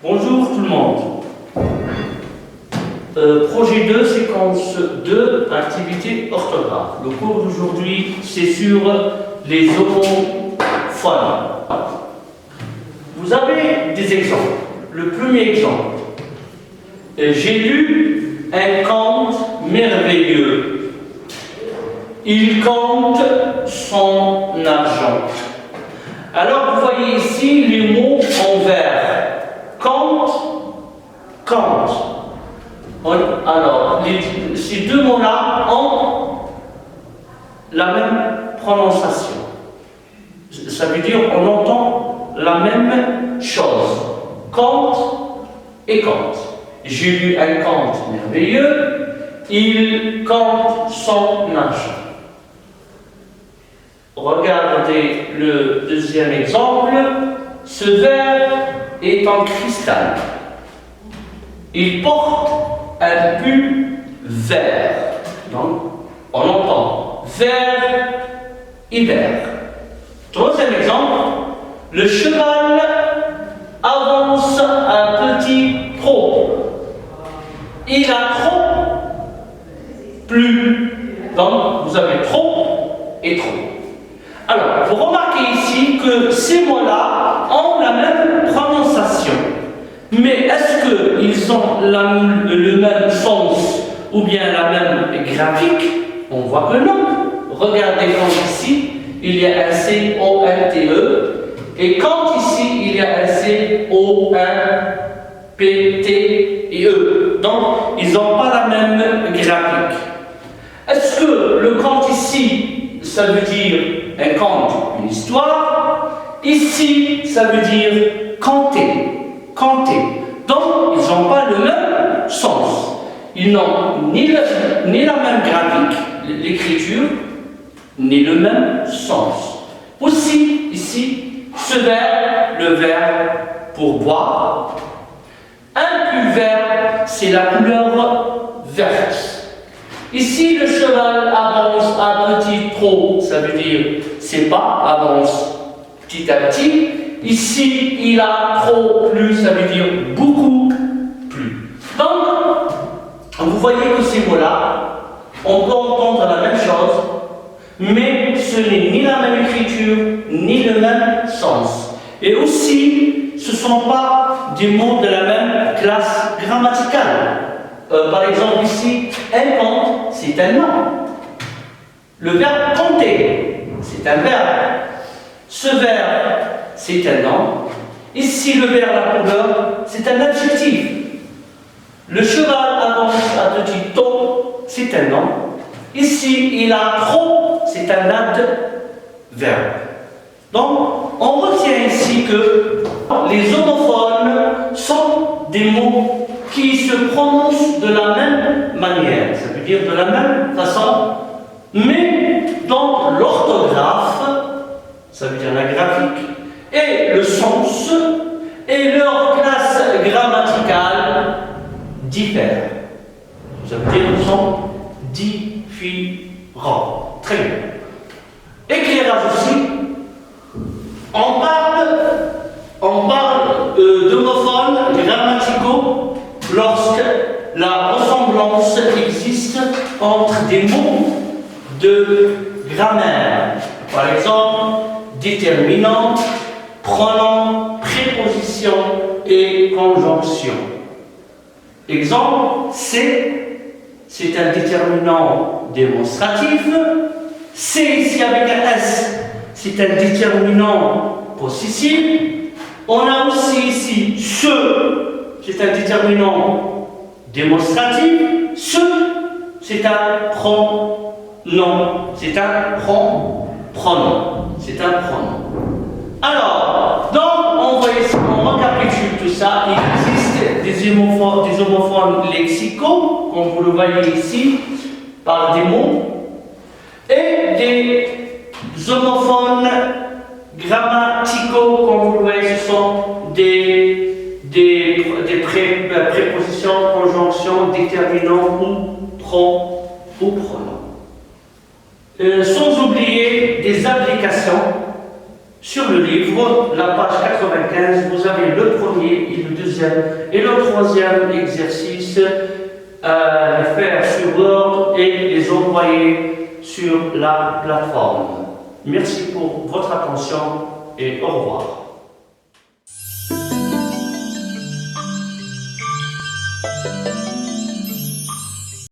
Bonjour tout le monde. Projet 2, séquence 2, activité orthographe. Le cours d'aujourd'hui, c'est sur les homophones. Vous avez des exemples. Le premier exemple. J'ai lu un conte merveilleux. Il compte son argent. Alors vous voyez ici les mots en vert. Compte, compte. Alors, ces deux mots-là ont la même prononciation. Ça veut dire on entend la même chose. Compte et compte. J'ai lu un conte merveilleux. Il compte son argent. Regardez le deuxième exemple. Ce verre est en cristal. Il porte un pull vert. Donc, on entend vert, hiver. Troisième exemple. Le cheval avance un petit trot. Il a trop plu. Donc, vous avez trop et trop. Alors, vous remarquez ici que ces mots-là ont la même prononciation. Mais est-ce qu'ils ont le même sens ou bien la même graphique? On voit que non. Regardez quand ici, il y a un C-O-N-T-E et quand ici, il y a un C-O-N-P-T-E. Donc, ils n'ont pas la même graphique. Est-ce que le conte ici, ça veut dire un conte, une histoire? Ici, ça veut dire compter. Compter. Donc, ils n'ont pas le même sens. Ils n'ont ni la même graphique, l'écriture, ni le même sens. Aussi, ici, ce verre, le verre pour boire. Un pull vert, c'est la couleur verte. Ici, le cheval avance un petit trot, ça veut dire c'est pas avance petit à petit. Ici, il a trop plu, ça veut dire beaucoup plu. Donc, vous voyez que ces mots-là, on peut entendre la même chose, mais ce n'est ni la même écriture, ni le même sens. Et aussi, ce ne sont pas des mots de la même classe grammaticale. Par exemple, ici, un compte, c'est un nom. Le verbe compter, c'est un verbe. Ce verbe, c'est un nom. Ici, le verbe, la couleur, c'est un adjectif. Le cheval avance un petit taux, c'est un nom. Ici, il a trop, c'est un adverbe. Donc, on retient ici que les homophones sont des mots qui se prononcent de la même manière, ça veut dire de la même façon, mais dans l'orthographe, ça veut dire la graphique, et le sens, et leur classe grammaticale diffèrent. Ça veut dire qu'ils sont différents. Très bien. Éclairage aussi. On parle d'homophones grammaticaux lorsque la ressemblance existe entre des mots de grammaire. Par exemple, déterminant, pronom, préposition et conjonction. Exemple, c'est un déterminant démonstratif. C'est ici avec un S, c'est un déterminant possessif. On a aussi ici ce, c'est un déterminant démonstratif. Ce, c'est un pronom. C'est un pronom. C'est un pronom. Alors, donc, on récapitule tout ça. Il existe des homophones lexicaux, comme vous le voyez ici, par des mots, et des homophones grammaticaux, comme vous le voyez, ce sont des prépositions, conjonctions, déterminants ou pronoms. Sans oublier des applications Sur le livre, la page 95, vous avez le premier et le deuxième et le troisième exercice à faire sur Word et les envoyer sur la plateforme. Merci pour votre attention et au revoir.